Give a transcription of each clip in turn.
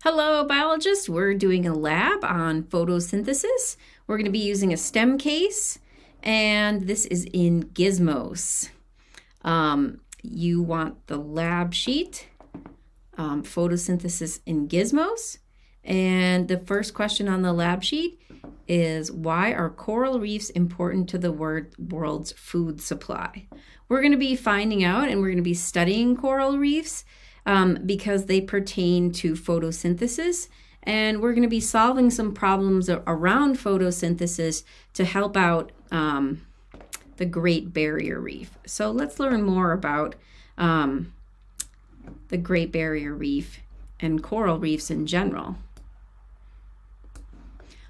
Hello, biologists. We're doing a lab on photosynthesis. We're going to be using a STEM case, and this is in Gizmos. You want the lab sheet, photosynthesis in Gizmos. And the first question on the lab sheet is, why are coral reefs important to the world's food supply? We're going to be finding out, and we're going to be studying coral reefs because they pertain to photosynthesis, and we're going to be solving some problems around photosynthesis to help out the Great Barrier Reef. So let's learn more about the Great Barrier Reef and coral reefs in general.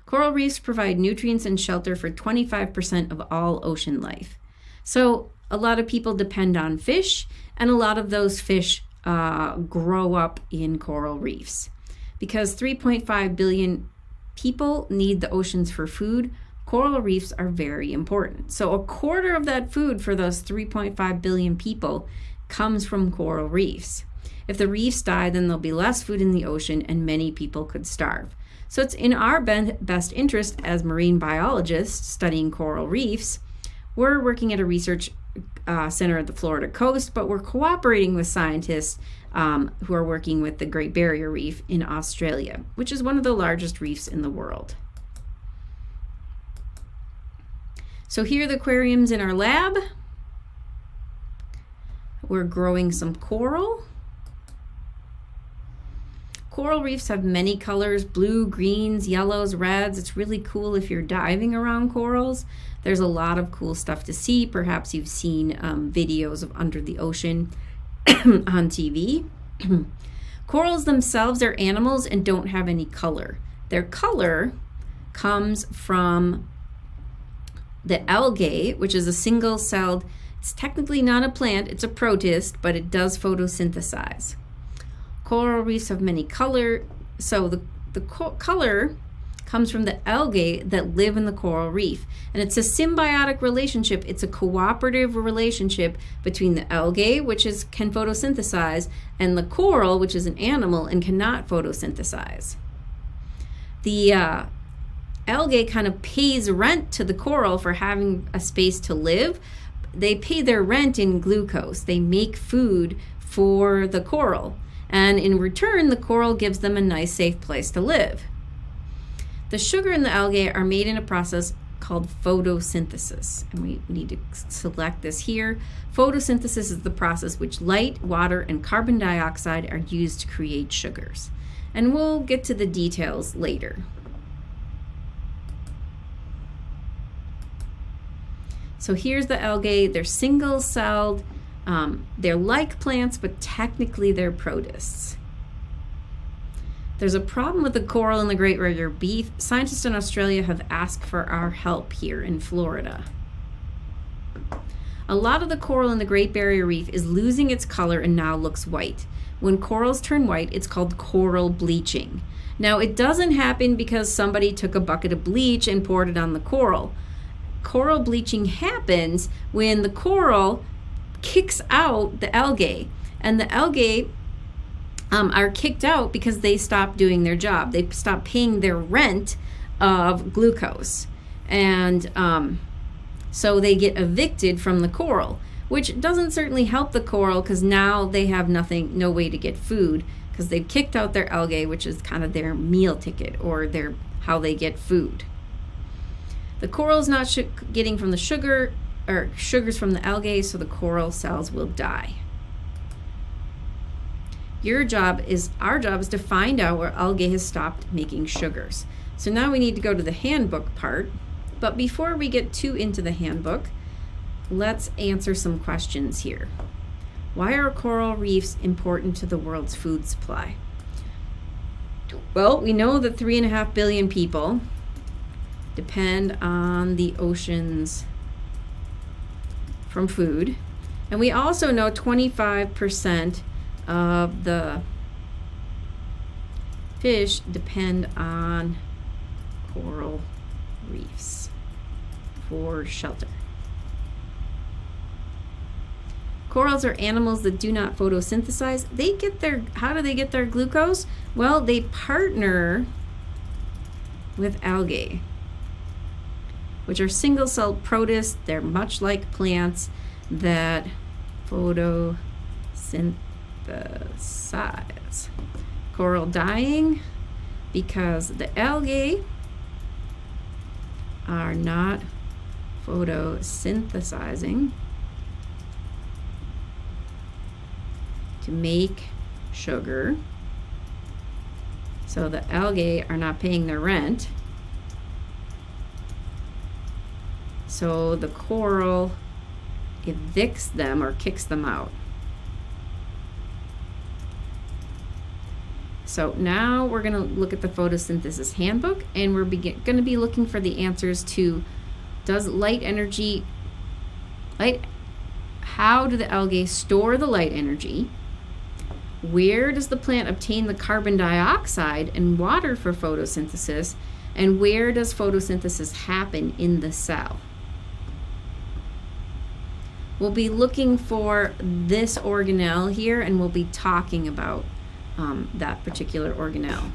Coral reefs provide nutrients and shelter for 25% of all ocean life. So a lot of people depend on fish, and a lot of those fish grow up in coral reefs. Because 3.5 billion people need the oceans for food, coral reefs are very important. So a quarter of that food for those 3.5 billion people comes from coral reefs. If the reefs die, then there'll be less food in the ocean and many people could starve. So it's in our best interest as marine biologists studying coral reefs. We're working at a research center at the Florida coast, but we're cooperating with scientists who are working with the Great Barrier Reef in Australia, which is one of the largest reefs in the world. So here are the aquariums in our lab. We're growing some coral. Coral reefs have many colors: blue, greens, yellows, reds. It's really cool if you're diving around corals. There's a lot of cool stuff to see. Perhaps you've seen videos of under the ocean on TV. Corals themselves are animals and don't have any color. Their color comes from the algae, which is a single-celled, it's technically not a plant, it's a protist, but it does photosynthesize. Coral reefs have many color, so the color comes from the algae that live in the coral reef. And it's a symbiotic relationship. It's a cooperative relationship between the algae, which can photosynthesize, and the coral, which is an animal and cannot photosynthesize. The algae kind of pays rent to the coral for having a space to live. They pay their rent in glucose. They make food for the coral. And in return, the coral gives them a nice, safe place to live. The sugar in the algae are made in a process called photosynthesis, and we need to select this here. Photosynthesis is the process which light, water, and carbon dioxide are used to create sugars. And we'll get to the details later. So here's the algae. They're single-celled. They're like plants, but technically they're protists. There's a problem with the coral in the Great Barrier Reef. Scientists in Australia have asked for our help here in Florida. A lot of the coral in the Great Barrier Reef is losing its color and now looks white. When corals turn white, it's called coral bleaching. Now, it doesn't happen because somebody took a bucket of bleach and poured it on the coral. Coral bleaching happens when the coral kicks out the algae, and the algae are kicked out because they stop doing their job. They stop paying their rent of glucose, and so they get evicted from the coral, which doesn't certainly help the coral because now they have no way to get food because they've kicked out their algae, which is kind of their meal ticket or how they get food. The coral's not getting from the sugar or sugars from the algae, so the coral cells will die. Our job is to find out where algae has stopped making sugars. So now we need to go to the handbook part. But before we get too into the handbook, let's answer some questions here. Why are coral reefs important to the world's food supply? Well, we know that 3.5 billion people depend on the oceans from food. And we also know 25% of the fish depend on coral reefs for shelter. Corals are animals that do not photosynthesize. How do they get their glucose? Well, they partner with algae, which are single-celled protists. They're much like plants that photosynthesize. Coral dying because the algae are not photosynthesizing to make sugar. So the algae are not paying their rent. So the coral evicts them or kicks them out. So now we're going to look at the Photosynthesis Handbook, and we're going to be looking for the answers to how do the algae store the light energy? Where does the plant obtain the carbon dioxide and water for photosynthesis? And where does photosynthesis happen in the cell? We'll be looking for this organelle here, and we'll be talking about that particular organelle.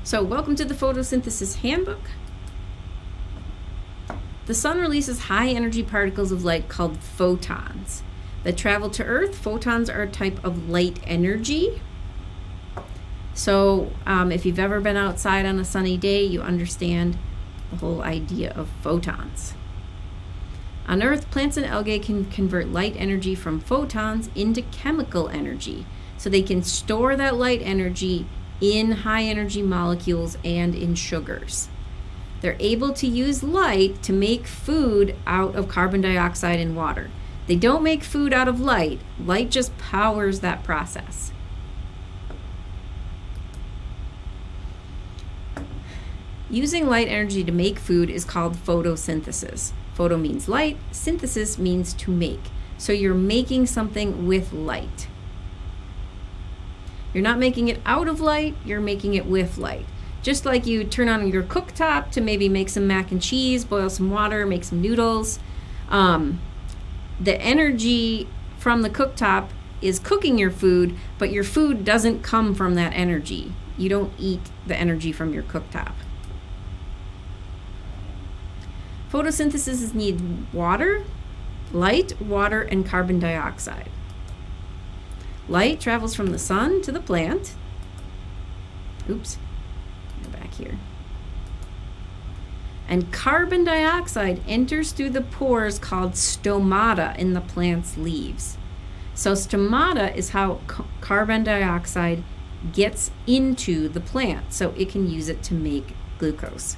So welcome to the Photosynthesis Handbook. The sun releases high energy particles of light called photons that travel to Earth. Photons are a type of light energy. So if you've ever been outside on a sunny day, you understand the whole idea of photons. On Earth, plants and algae can convert light energy from photons into chemical energy. So they can store that light energy in high energy molecules and in sugars. They're able to use light to make food out of carbon dioxide and water. They don't make food out of light. Light just powers that process. Using light energy to make food is called photosynthesis. Photo means light, synthesis means to make. So you're making something with light. You're not making it out of light, you're making it with light. Just like you turn on your cooktop to maybe make some mac and cheese, boil some water, make some noodles. The energy from the cooktop is cooking your food, but your food doesn't come from that energy. You don't eat the energy from your cooktop. Photosynthesis needs water, light, water, and carbon dioxide. Light travels from the sun to the plant. Oops, go back here. And carbon dioxide enters through the pores called stomata in the plant's leaves. So stomata is how carbon dioxide gets into the plant, so it can use it to make glucose.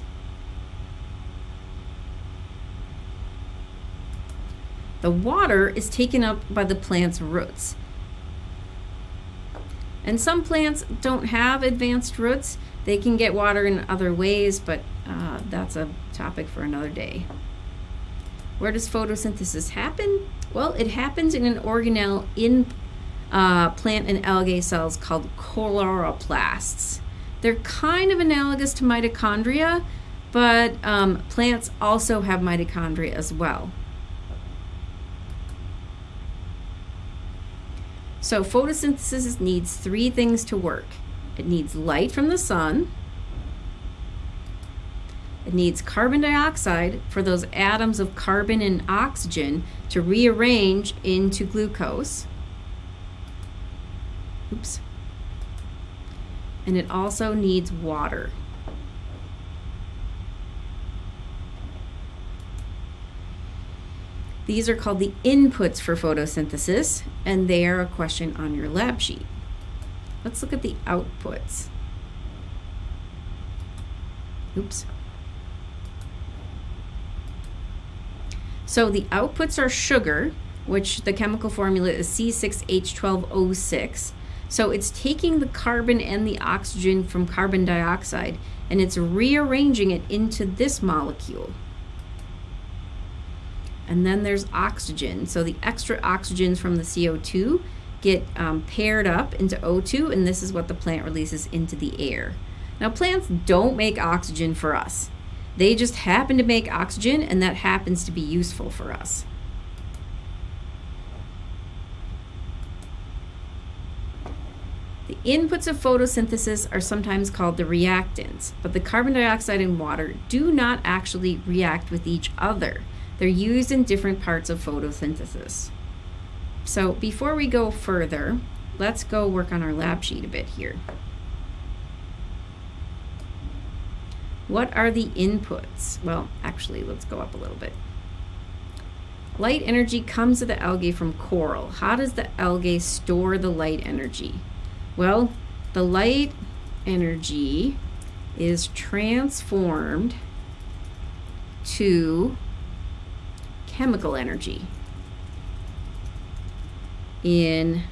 The water is taken up by the plant's roots. And some plants don't have advanced roots. They can get water in other ways, but that's a topic for another day. Where does photosynthesis happen? Well, it happens in an organelle in plant and algae cells called chloroplasts. They're kind of analogous to mitochondria, but plants also have mitochondria as well. So photosynthesis needs three things to work. It needs light from the sun. It needs carbon dioxide for those atoms of carbon and oxygen to rearrange into glucose. Oops. And it also needs water. These are called the inputs for photosynthesis, and they are a question on your lab sheet. Let's look at the outputs. Oops. So the outputs are sugar, which the chemical formula is C6H12O6. So it's taking the carbon and the oxygen from carbon dioxide, and it's rearranging it into this molecule. And then there's oxygen. So the extra oxygens from the CO2 get paired up into O2, and this is what the plant releases into the air. Now, plants don't make oxygen for us. They just happen to make oxygen, and that happens to be useful for us. The inputs of photosynthesis are sometimes called the reactants, but the carbon dioxide and water do not actually react with each other. They're used in different parts of photosynthesis. So before we go further, let's go work on our lab sheet a bit here. What are the inputs? Well, actually, let's go up a little bit. Light energy comes to the algae from coral. How does the algae store the light energy? Well, the light energy is transformed to chemical energy in,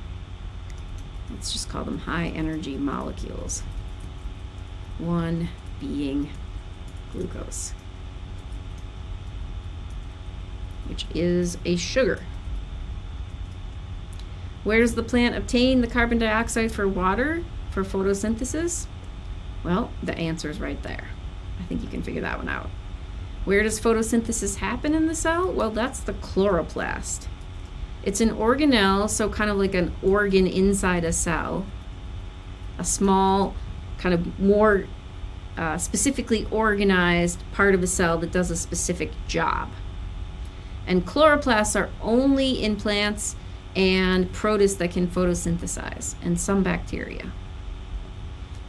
let's just call them high energy molecules, one being glucose, which is a sugar. Where does the plant obtain the carbon dioxide for water for photosynthesis? Well, the answer is right there. I think you can figure that one out. Where does photosynthesis happen in the cell? Well, that's the chloroplast. It's an organelle, so kind of like an organ inside a cell, a small, kind of more specifically organized part of a cell that does a specific job. And chloroplasts are only in plants and protists that can photosynthesize, and some bacteria.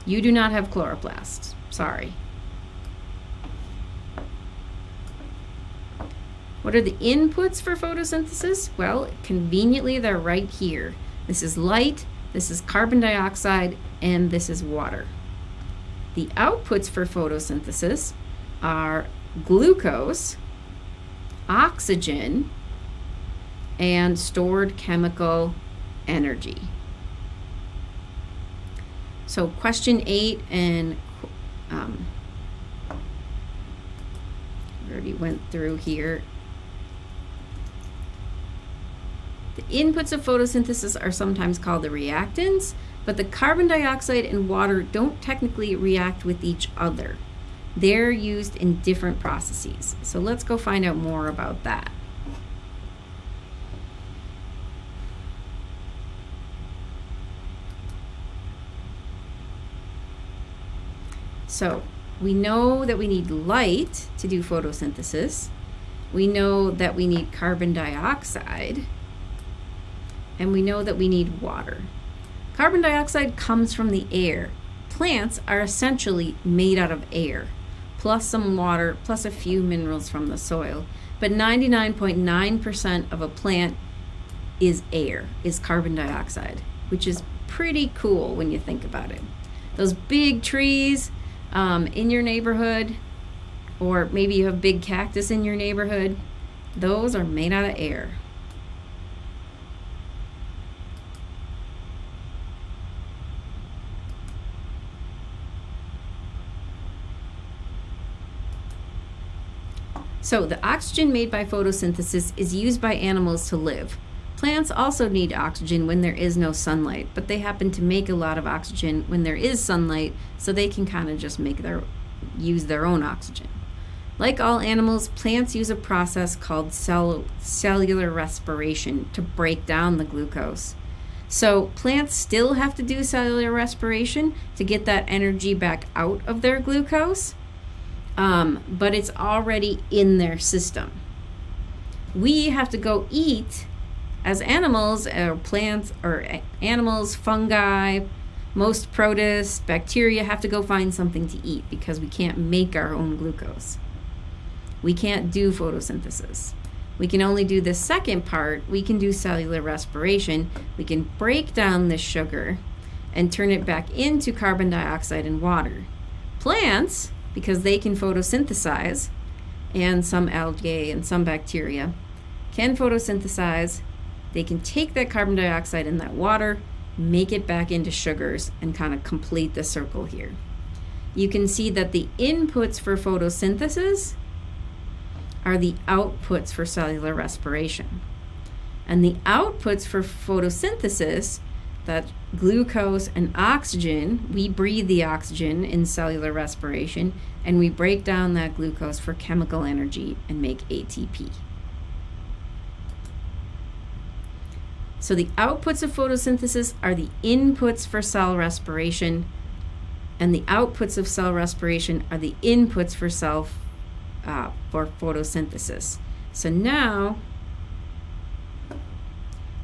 You do not have chloroplasts, sorry. What are the inputs for photosynthesis? Well, conveniently they're right here. This is light, this is carbon dioxide, and this is water. The outputs for photosynthesis are glucose, oxygen, and stored chemical energy. So question 8, and we already went through here. The inputs of photosynthesis are sometimes called the reactants, but the carbon dioxide and water don't technically react with each other. They're used in different processes. So let's go find out more about that. So we know that we need light to do photosynthesis. We know that we need carbon dioxide. And we know that we need water. Carbon dioxide comes from the air. Plants are essentially made out of air, plus some water, plus a few minerals from the soil. But 99.9% of a plant is air, is carbon dioxide, which is pretty cool when you think about it. Those big trees in your neighborhood, or maybe you have big cactus in your neighborhood, those are made out of air. So the oxygen made by photosynthesis is used by animals to live. Plants also need oxygen when there is no sunlight, but they happen to make a lot of oxygen when there is sunlight, so they can kind of just use their own oxygen. Like all animals, plants use a process called cellular respiration to break down the glucose. So plants still have to do cellular respiration to get that energy back out of their glucose, but it's already in their system. We have to go eat as animals, or plants, or animals, fungi, most protists, bacteria have to go find something to eat because we can't make our own glucose. We can't do photosynthesis. We can only do the second part. We can do cellular respiration. We can break down this sugar and turn it back into carbon dioxide and water. Plants, because they can photosynthesize, and some algae and some bacteria can photosynthesize. They can take that carbon dioxide and that water, make it back into sugars, and kind of complete the circle here. You can see that the inputs for photosynthesis are the outputs for cellular respiration. And the outputs for photosynthesis that glucose and oxygen, we breathe the oxygen in cellular respiration, and we break down that glucose for chemical energy and make ATP. So the outputs of photosynthesis are the inputs for cell respiration, and the outputs of cell respiration are the inputs for for photosynthesis. So now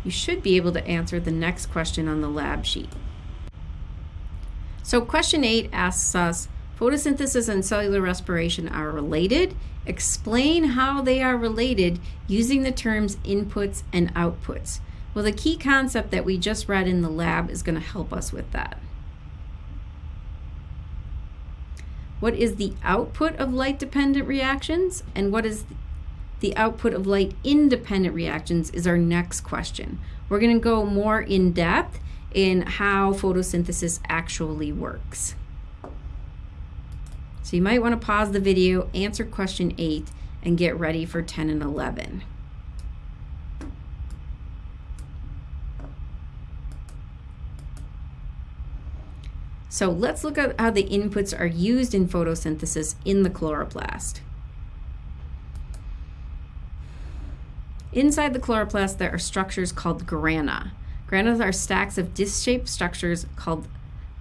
you should be able to answer the next question on the lab sheet. So question 8 asks us, photosynthesis and cellular respiration are related. Explain how they are related using the terms inputs and outputs. Well, the key concept that we just read in the lab is going to help us with that. What is the output of light-dependent reactions, and what is the output of light-independent reactions is our next question. We're going to go more in depth in how photosynthesis actually works. So you might want to pause the video, answer question 8, and get ready for 10 and 11. So let's look at how the inputs are used in photosynthesis in the chloroplast. Inside the chloroplast, there are structures called grana. Grana are stacks of disc-shaped structures called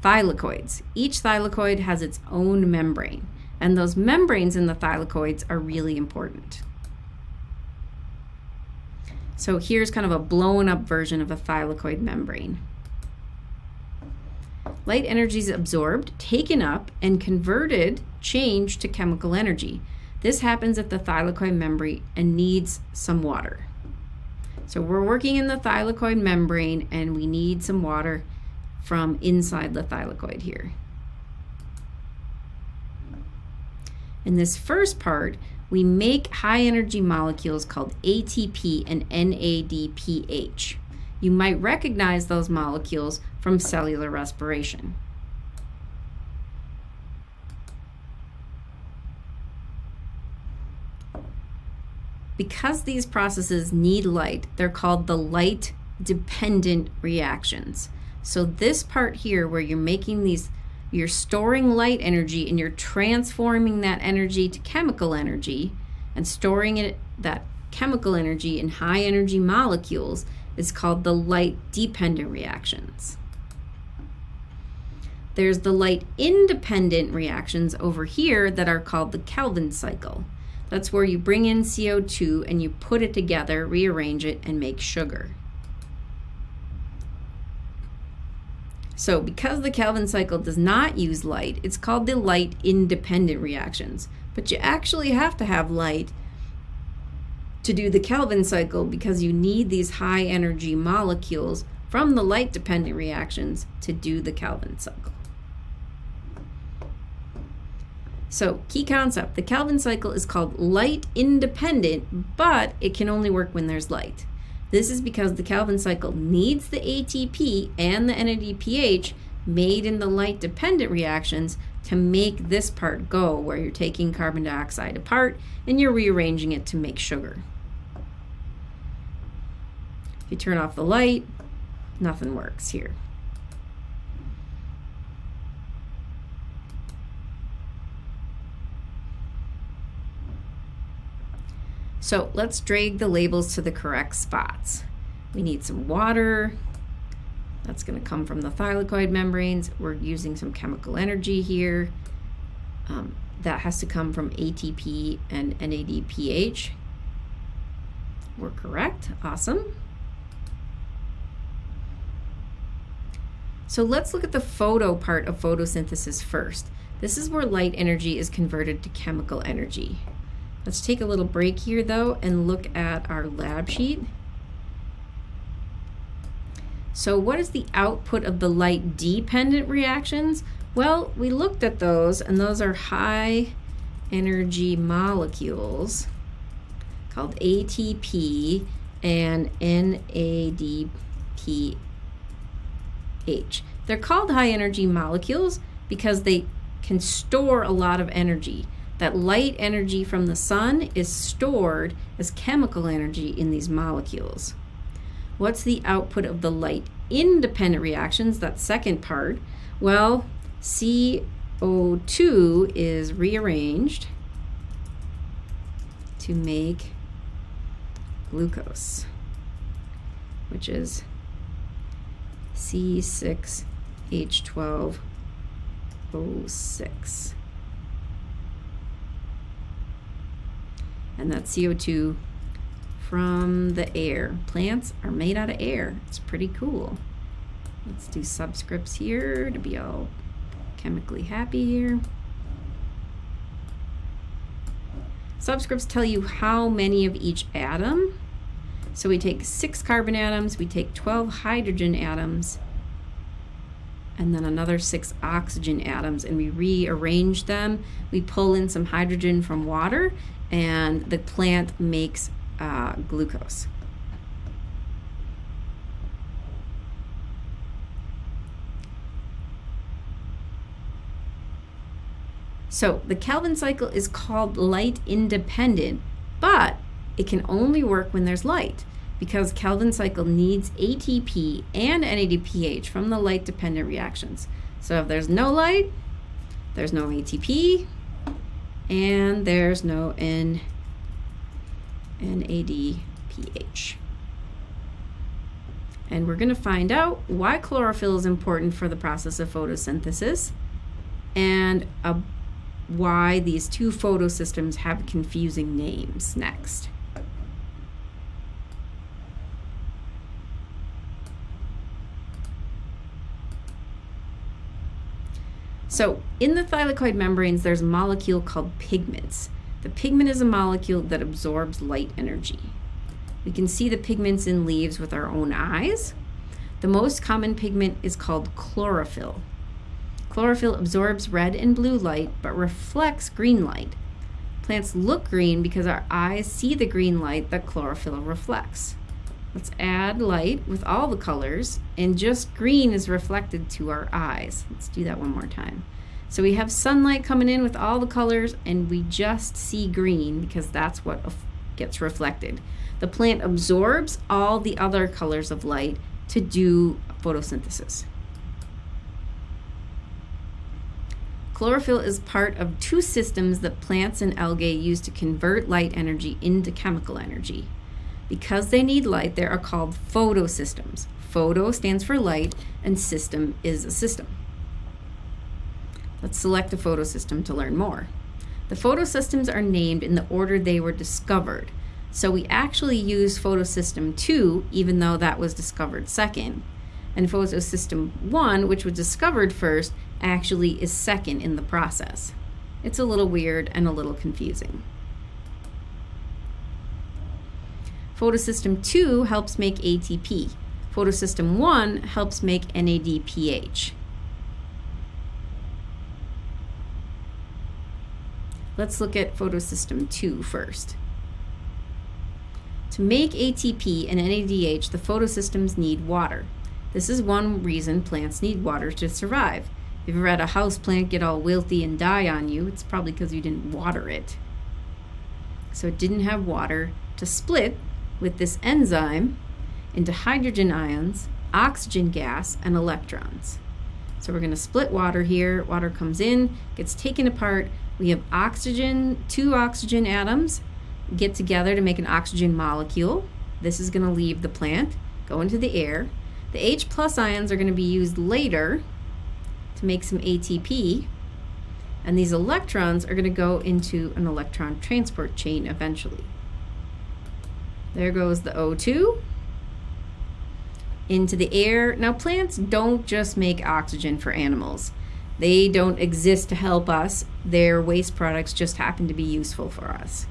thylakoids. Each thylakoid has its own membrane, and those membranes in the thylakoids are really important. So here's kind of a blown up version of a thylakoid membrane. Light energy is absorbed, taken up, and converted, changed to chemical energy. This happens at the thylakoid membrane and needs some water. So we're working in the thylakoid membrane and we need some water from inside the thylakoid here. In this first part, we make high energy molecules called ATP and NADPH. You might recognize those molecules from cellular respiration. Because these processes need light, they're called the light-dependent reactions. So this part here where you're making these, you're storing light energy and you're transforming that energy to chemical energy and storing it, that chemical energy in high energy molecules, is called the light-dependent reactions. There's the light-independent reactions over here that are called the Calvin cycle. That's where you bring in CO2 and you put it together, rearrange it, and make sugar. So because the Calvin cycle does not use light, it's called the light-independent reactions. But you actually have to have light to do the Calvin cycle because you need these high energy molecules from the light-dependent reactions to do the Calvin cycle. So key concept, the Calvin cycle is called light independent, but it can only work when there's light. This is because the Calvin cycle needs the ATP and the NADPH made in the light dependent reactions to make this part go, where you're taking carbon dioxide apart and you're rearranging it to make sugar. If you turn off the light, nothing works here. So let's drag the labels to the correct spots. We need some water. That's going to come from the thylakoid membranes. We're using some chemical energy here. That has to come from ATP and NADPH. We're correct. Awesome. So let's look at the photo part of photosynthesis first. This is where light energy is converted to chemical energy. Let's take a little break here though and look at our lab sheet. So what is the output of the light dependent reactions? Well, we looked at those, and those are high energy molecules called ATP and NADPH. They're called high energy molecules because they can store a lot of energy. That light energy from the sun is stored as chemical energy in these molecules. What's the output of the light-independent reactions, that second part? Well, CO2 is rearranged to make glucose, which is C6H12O6. And that's CO2 from the air. Plants are made out of air. It's pretty cool. Let's do subscripts here to be all chemically happy here. Subscripts tell you how many of each atom. So we take 6 carbon atoms, we take 12 hydrogen atoms, and then another 6 oxygen atoms, and we rearrange them. We pull in some hydrogen from water, and the plant makes glucose. So the Calvin cycle is called light independent, but it can only work when there's light, because Calvin cycle needs ATP and NADPH from the light dependent reactions. So if there's no light, there's no ATP and there's no NADPH. And we're going to find out why chlorophyll is important for the process of photosynthesis and why these two photosystems have confusing names next. So in the thylakoid membranes, there's a molecule called pigments. The pigment is a molecule that absorbs light energy. We can see the pigments in leaves with our own eyes. The most common pigment is called chlorophyll. Chlorophyll absorbs red and blue light, but reflects green light. Plants look green because our eyes see the green light that chlorophyll reflects. Let's add light with all the colors, and just green is reflected to our eyes. Let's do that one more time. So we have sunlight coming in with all the colors, and we just see green because that's what gets reflected. The plant absorbs all the other colors of light to do photosynthesis. Chlorophyll is part of two systems that plants and algae use to convert light energy into chemical energy. Because they need light, they are called photosystems. Photo stands for light, and system is a system. Let's select a photosystem to learn more. The photosystems are named in the order they were discovered. So we actually use photosystem 2, even though that was discovered second. And photosystem 1, which was discovered first, actually is second in the process. It's a little weird and a little confusing. Photosystem 2 helps make ATP. Photosystem 1 helps make NADPH. Let's look at photosystem 2 first. To make ATP and NADH, the photosystems need water. This is one reason plants need water to survive. If you've ever had a house plant get all wilty and die on you, it's probably because you didn't water it. So it didn't have water to split with this enzyme into hydrogen ions, oxygen gas, and electrons. So we're going to split water here. Water comes in, gets taken apart. We have oxygen, 2 oxygen atoms get together to make an oxygen molecule. This is going to leave the plant, go into the air. The H+ ions are going to be used later to make some ATP, and these electrons are going to go into an electron transport chain eventually. There goes the O2 into the air. Now plants don't just make oxygen for animals. They don't exist to help us. Their waste products just happen to be useful for us.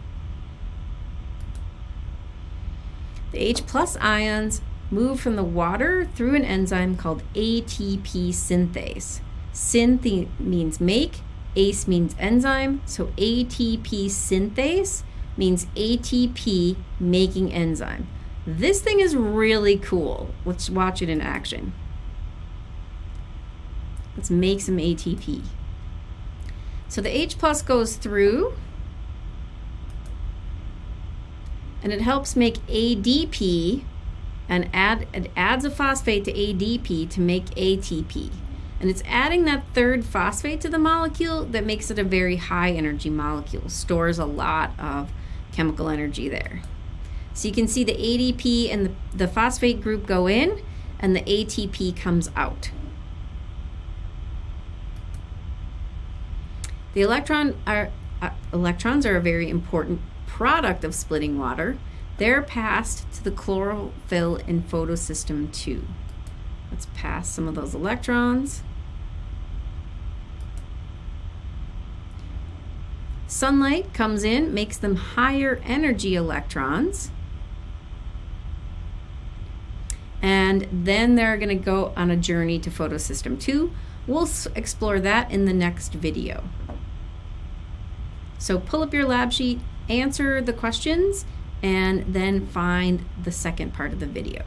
The H+ ions move from the water through an enzyme called ATP synthase. Synth means make, ACE means enzyme, so ATP synthase means ATP making enzyme. This thing is really cool. Let's watch it in action. Let's make some ATP. So the H+ goes through, and it helps make ADP, and it adds a phosphate to ADP to make ATP. And it's adding that third phosphate to the molecule that makes it a very high energy molecule, stores a lot of chemical energy there. So you can see the ADP and the phosphate group go in, and the ATP comes out. The electrons are a very important product of splitting water. They're passed to the chlorophyll in photosystem 2. Let's pass some of those electrons. Sunlight comes in, makes them higher energy electrons. And then they're going to go on a journey to photosystem 2. We'll explore that in the next video. So pull up your lab sheet, answer the questions, and then find the second part of the video.